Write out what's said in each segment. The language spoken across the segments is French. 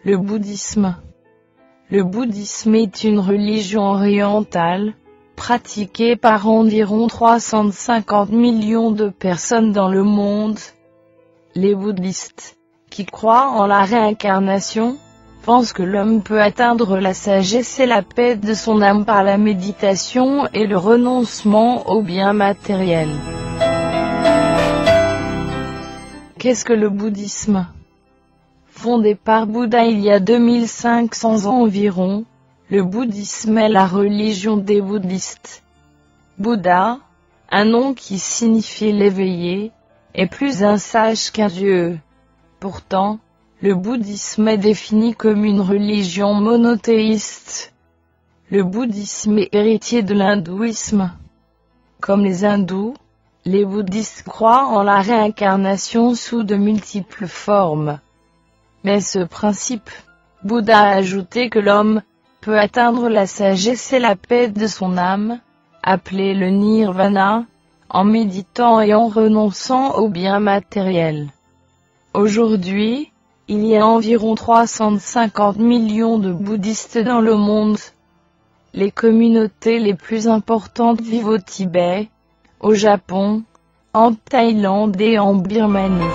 Le bouddhisme. Le bouddhisme est une religion orientale, pratiquée par environ 350 millions de personnes dans le monde. Les bouddhistes, qui croient en la réincarnation, pensent que l'homme peut atteindre la sagesse et la paix de son âme par la méditation et le renoncement aux biens matériels. Qu'est-ce que le bouddhisme? Fondé par Bouddha il y a 2500 ans environ, le bouddhisme est la religion des bouddhistes. Bouddha, un nom qui signifie l'éveillé, est plus un sage qu'un dieu. Pourtant, le bouddhisme est défini comme une religion monothéiste. Le bouddhisme est héritier de l'hindouisme. Comme les hindous, les bouddhistes croient en la réincarnation sous de multiples formes. Mais ce principe, Bouddha a ajouté que l'homme peut atteindre la sagesse et la paix de son âme, appelé le nirvana, en méditant et en renonçant aux biens matériels. Aujourd'hui, il y a environ 350 millions de bouddhistes dans le monde. Les communautés les plus importantes vivent au Tibet, au Japon, en Thaïlande et en Birmanie.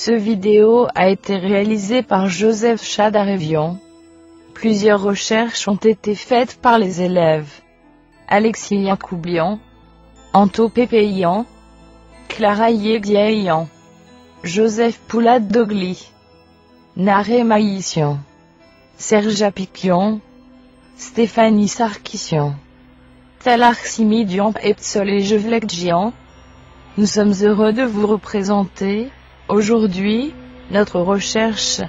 Cette vidéo a été réalisée par Joseph Chadarevian. Plusieurs recherches ont été faites par les élèves Alexis Yacoubian, Anto Pépéian, Clara Yegiayan, Joseph Poulat-Dogli, Naré Maïssian, Serge Apikian, Stéphanie Sarkissian, Talarximidian et Psolejevlekjian. Nous sommes heureux de vous représenter aujourd'hui notre recherche.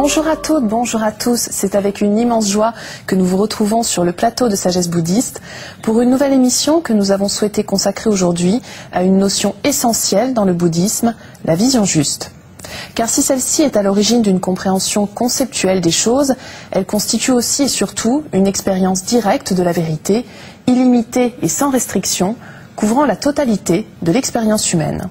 Bonjour à toutes, bonjour à tous. C'est avec une immense joie que nous vous retrouvons sur le plateau de Sagesse Bouddhiste pour une nouvelle émission que nous avons souhaité consacrer aujourd'hui à une notion essentielle dans le bouddhisme, la vision juste. Car si celle-ci est à l'origine d'une compréhension conceptuelle des choses, elle constitue aussi et surtout une expérience directe de la vérité, illimitée et sans restriction, couvrant la totalité de l'expérience humaine.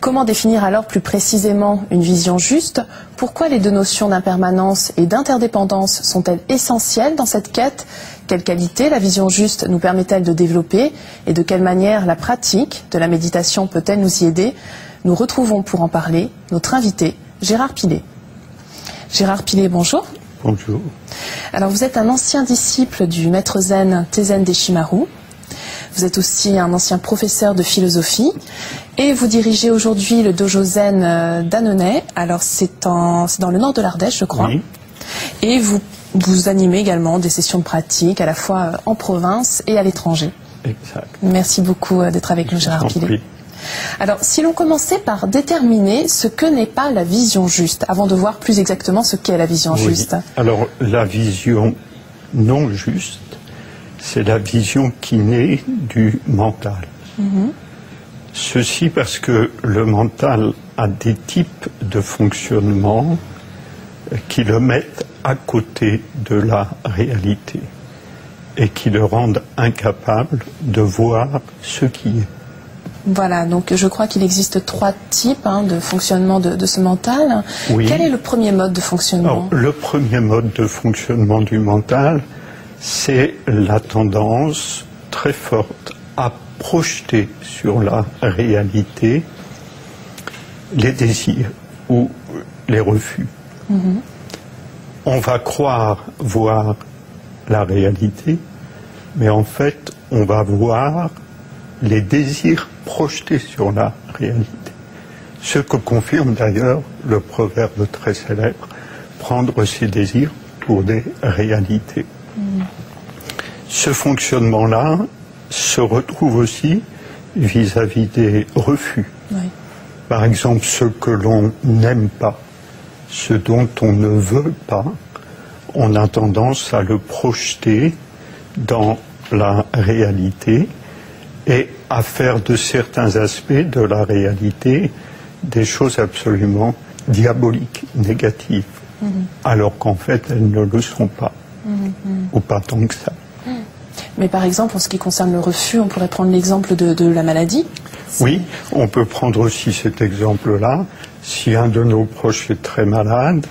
Comment définir alors plus précisément une vision juste? Pourquoi les deux notions d'impermanence et d'interdépendance sont-elles essentielles dans cette quête? Quelles qualités la vision juste nous permet-elle de développer? Et de quelle manière la pratique de la méditation peut-elle nous y aider? Nous retrouvons pour en parler notre invité, Gérard Pillet. Gérard Pillet, bonjour. Bonjour. Alors vous êtes un ancien disciple du maître zen Tezen Deshimaru. Vous êtes aussi un ancien professeur de philosophie et vous dirigez aujourd'hui le dojo zen d'Annonay. Alors c'est dans le nord de l'Ardèche, je crois. Oui. Et vous animez également des sessions de pratique à la fois en province et à l'étranger. Exact. Merci beaucoup d'être avec nous, Gérard Pillet. Alors, si l'on commençait par déterminer ce que n'est pas la vision juste, avant de voir plus exactement ce qu'est la vision juste. Alors, la vision non juste, c'est la vision qui naît du mental. Ceci parce que le mental a des types de fonctionnement qui le mettent à côté de la réalité et qui le rendent incapable de voir ce qui est. Voilà, donc je crois qu'il existe 3 types de fonctionnement de ce mental. Oui. Quel est le premier mode de fonctionnement? Alors, le premier mode de fonctionnement du mental, c'est la tendance très forte à projeter sur la réalité les désirs ou les refus. On va croire voir la réalité, mais en fait, on va voir les désirs projetés sur la réalité. Ce que confirme d'ailleurs le proverbe très célèbre, prendre ses désirs pour des réalités. Ce fonctionnement-là se retrouve aussi vis-à-vis des refus. Oui. Par exemple, ce que l'on n'aime pas, ce dont on ne veut pas, on a tendance à le projeter dans la réalité et à faire de certains aspects de la réalité des choses absolument diaboliques, négatives, alors qu'en fait elles ne le sont pas, ou pas tant que ça. Mais par exemple, en ce qui concerne le refus, on pourrait prendre l'exemple de la maladie. Oui, on peut prendre aussi cet exemple-là. Si un de nos proches est très malade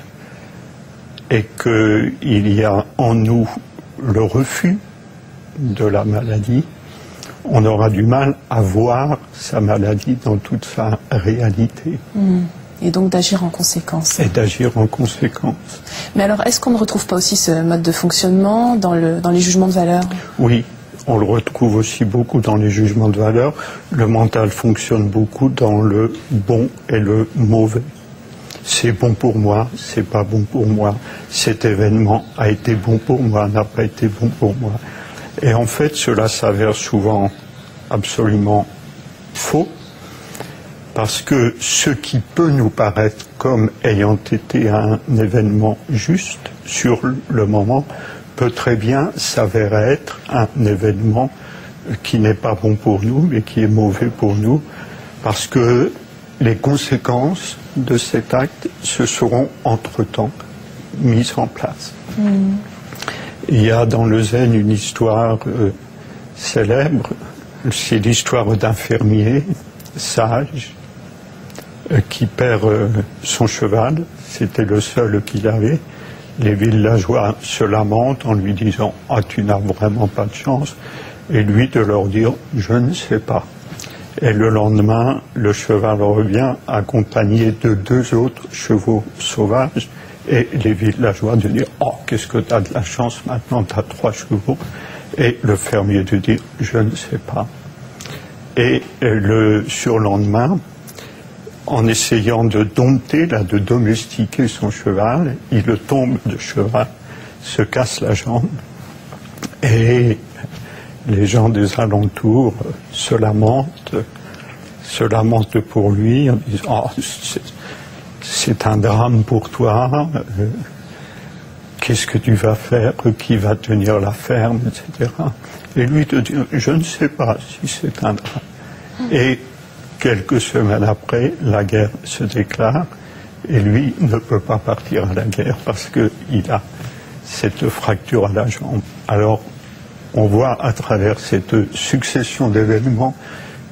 et qu'il y a en nous le refus de la maladie, on aura du mal à voir sa maladie dans toute sa réalité. Et donc d'agir en conséquence. Et d'agir en conséquence. Mais alors, est-ce qu'on ne retrouve pas aussi ce mode de fonctionnement dans les jugements de valeur? Oui, on le retrouve aussi beaucoup dans les jugements de valeur. Le mental fonctionne beaucoup dans le bon et le mauvais. C'est bon pour moi, c'est pas bon pour moi. Cet événement a été bon pour moi, n'a pas été bon pour moi. Et en fait, cela s'avère souvent absolument faux, parce que ce qui peut nous paraître comme ayant été un événement juste sur le moment peut très bien s'avérer être un événement qui n'est pas bon pour nous, mais qui est mauvais pour nous, parce que les conséquences de cet acte se seront entre-temps mises en place. Il y a dans le zen une histoire célèbre, c'est l'histoire d'un fermier sage qui perd son cheval, c'était le seul qu'il avait. Les villageois se lamentent en lui disant « Ah, tu n'as vraiment pas de chance », et lui de leur dire « Je ne sais pas ». Et le lendemain, le cheval revient accompagné de 2 autres chevaux sauvages, et les villageois de dire « Oh, qu'est-ce que tu as de la chance, maintenant tu as 3 chevaux ». Et le fermier de dire « Je ne sais pas ». Et le surlendemain, en essayant de dompter, de domestiquer son cheval, il tombe de cheval, se casse la jambe, et les gens des alentours se lamentent pour lui en disant « Oh, c'est un drame pour toi, qu'est-ce que tu vas faire, qui va tenir la ferme, etc. Et lui te dit, je ne sais pas si c'est un drame. Et quelques semaines après, la guerre se déclare, et lui ne peut pas partir à la guerre parce qu'il a cette fracture à la jambe. Alors, on voit à travers cette succession d'événements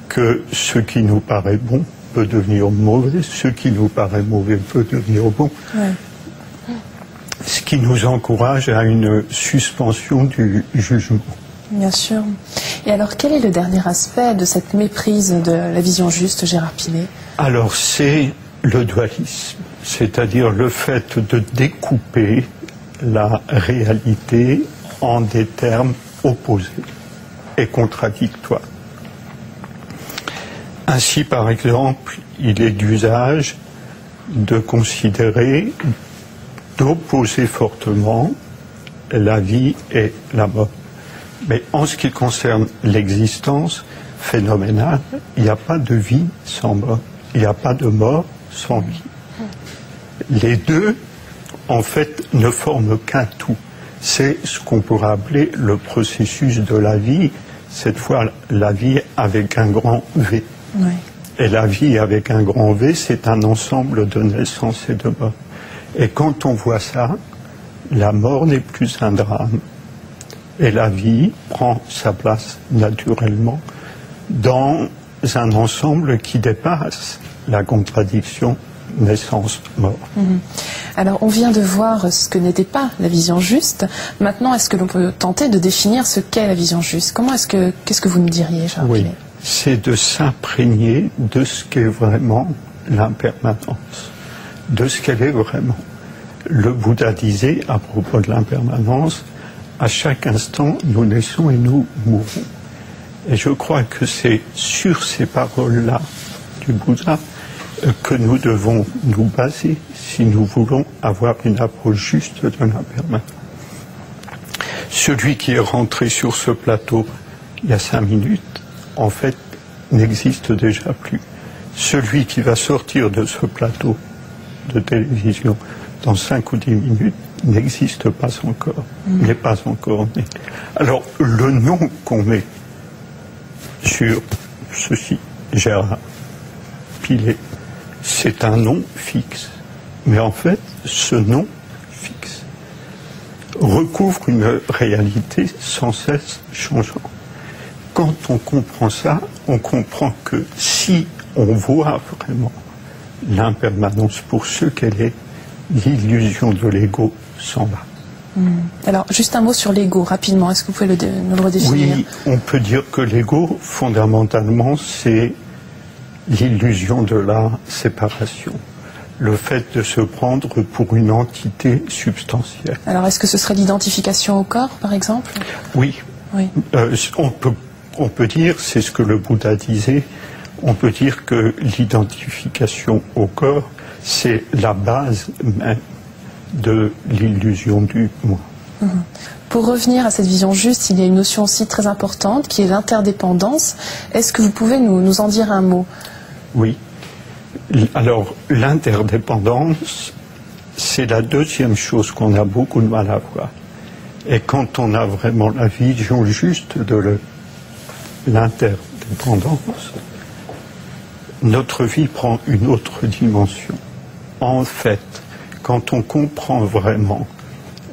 que ce qui nous paraît bon peut devenir mauvais, ce qui nous paraît mauvais peut devenir bon. Ouais. Ce qui nous encourage à une suspension du jugement. Bien sûr. Et alors, quel est le dernier aspect de cette méprise de la vision juste, Gérard Pillet? Alors, c'est le dualisme, c'est-à-dire le fait de découper la réalité en des termes opposés et contradictoires. Ainsi, par exemple, il est d'usage de considérer, d'opposer fortement la vie et la mort. Mais en ce qui concerne l'existence phénoménale, il n'y a pas de vie sans mort, il n'y a pas de mort sans vie. Les deux, en fait, ne forment qu'un tout. C'est ce qu'on pourrait appeler le processus de la vie, cette fois la vie avec un grand V. Oui. Et la vie avec un grand V, c'est un ensemble de naissance et de mort. Et quand on voit ça, la mort n'est plus un drame. Et la vie prend sa place naturellement dans un ensemble qui dépasse la contradiction naissance-mort. Alors, on vient de voir ce que n'était pas la vision juste. Maintenant, est-ce que l'on peut tenter de définir ce qu'est la vision juste? Qu'est-ce que vous nous diriez, Gérard Pillet? Oui, c'est de s'imprégner de ce qu'est vraiment l'impermanence, de ce qu'elle est vraiment. Le Bouddha disait, à propos de l'impermanence, à chaque instant, nous naissons et nous mourons. Et je crois que c'est sur ces paroles-là du Bouddha que nous devons nous baser si nous voulons avoir une approche juste de l'impermanence. Celui qui est rentré sur ce plateau il y a 5 minutes, en fait, n'existe déjà plus. Celui qui va sortir de ce plateau de télévision dans 5 ou 10 minutes n'existe pas encore, n'est pas encore né. Alors, le nom qu'on met sur ceci, Gérard Pillet, c'est un nom fixe. Mais en fait, ce nom fixe recouvre une réalité sans cesse changeante. Quand on comprend ça, on comprend que si on voit vraiment l'impermanence pour ce qu'elle est, l'illusion de l'ego s'en va. Alors, juste un mot sur l'ego, rapidement. Est-ce que vous pouvez nous le redéfinir? Oui, on peut dire que l'ego, fondamentalement, c'est l'illusion de la séparation. Le fait de se prendre pour une entité substantielle. Alors, est-ce que ce serait l'identification au corps, par exemple? Oui. On peut dire, c'est ce que le Bouddha disait, on peut dire que l'identification au corps, c'est la base même de l'illusion du moi. Pour revenir à cette vision juste, il y a une notion aussi très importante qui est l'interdépendance. Est-ce que vous pouvez nous en dire un mot? Oui. Alors, l'interdépendance, c'est la deuxième chose qu'on a beaucoup de mal à voir. Et quand on a vraiment la vision juste de l'interdépendance, notre vie prend une autre dimension. En fait, quand on comprend vraiment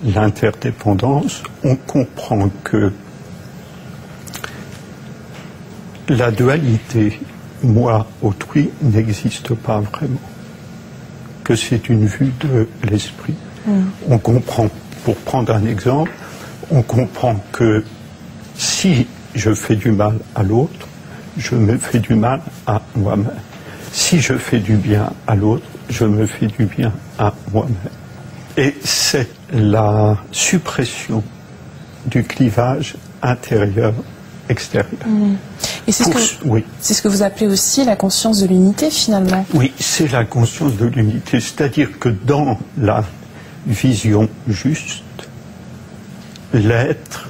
l'interdépendance, on comprend que la dualité moi-autrui n'existe pas vraiment, que c'est une vue de l'esprit. On comprend, pour prendre un exemple, on comprend que si je fais du mal à l'autre, je me fais du mal à moi-même. Si je fais du bien à l'autre, je me fais du bien à moi-même. Et c'est la suppression du clivage intérieur-extérieur. Et c'est ce que vous appelez aussi la conscience de l'unité, finalement. Oui, c'est la conscience de l'unité. C'est-à-dire que dans la vision juste, l'être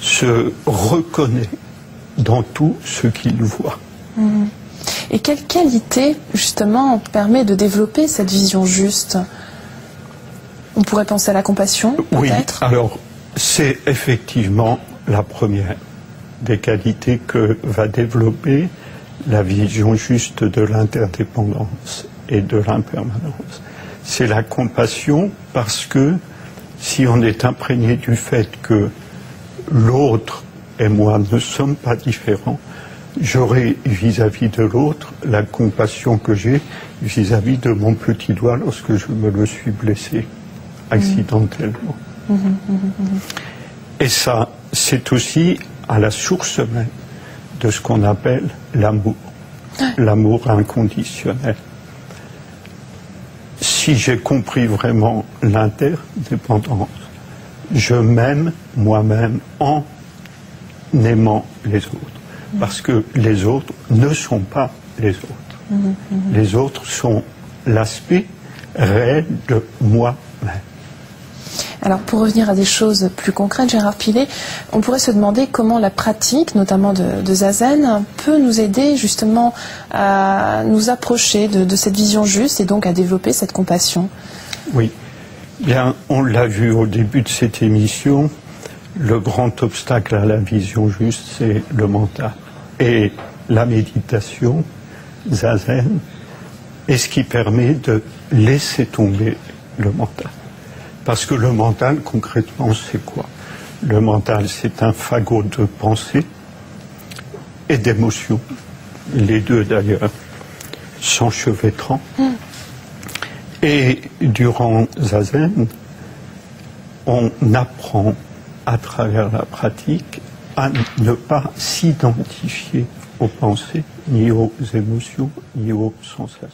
se reconnaît dans tout ce qu'il voit. Et quelle qualité, justement, permet de développer cette vision juste? On pourrait penser à la compassion, oui, peut-être? Alors, c'est effectivement la première des qualités que va développer la vision juste de l'interdépendance et de l'impermanence. C'est la compassion, parce que si on est imprégné du fait que l'autre et moi ne sommes pas différents, j'aurai vis-à-vis de l'autre la compassion que j'ai vis-à-vis de mon petit doigt lorsque je me le suis blessé accidentellement. Et ça, c'est aussi à la source même de ce qu'on appelle l'amour, l'amour inconditionnel. Si j'ai compris vraiment l'interdépendance, je m'aime moi-même en aimant les autres, parce que les autres ne sont pas les autres. Les autres sont l'aspect réel de moi-même. Alors, pour revenir à des choses plus concrètes, Gérard Pillet, on pourrait se demander comment la pratique, notamment de Zazen, peut nous aider justement à nous approcher de cette vision juste et donc à développer cette compassion. Oui, bien, on l'a vu au début de cette émission, le grand obstacle à la vision juste, c'est le mental. Et la méditation, Zazen, est ce qui permet de laisser tomber le mental. Parce que le mental, concrètement, c'est quoi? Le mental, c'est un fagot de pensée et d'émotions. Les deux, d'ailleurs, s'enchevêtrant. Et durant Zazen, on apprend à travers la pratique à ne pas s'identifier aux pensées, ni aux émotions, ni aux sensations.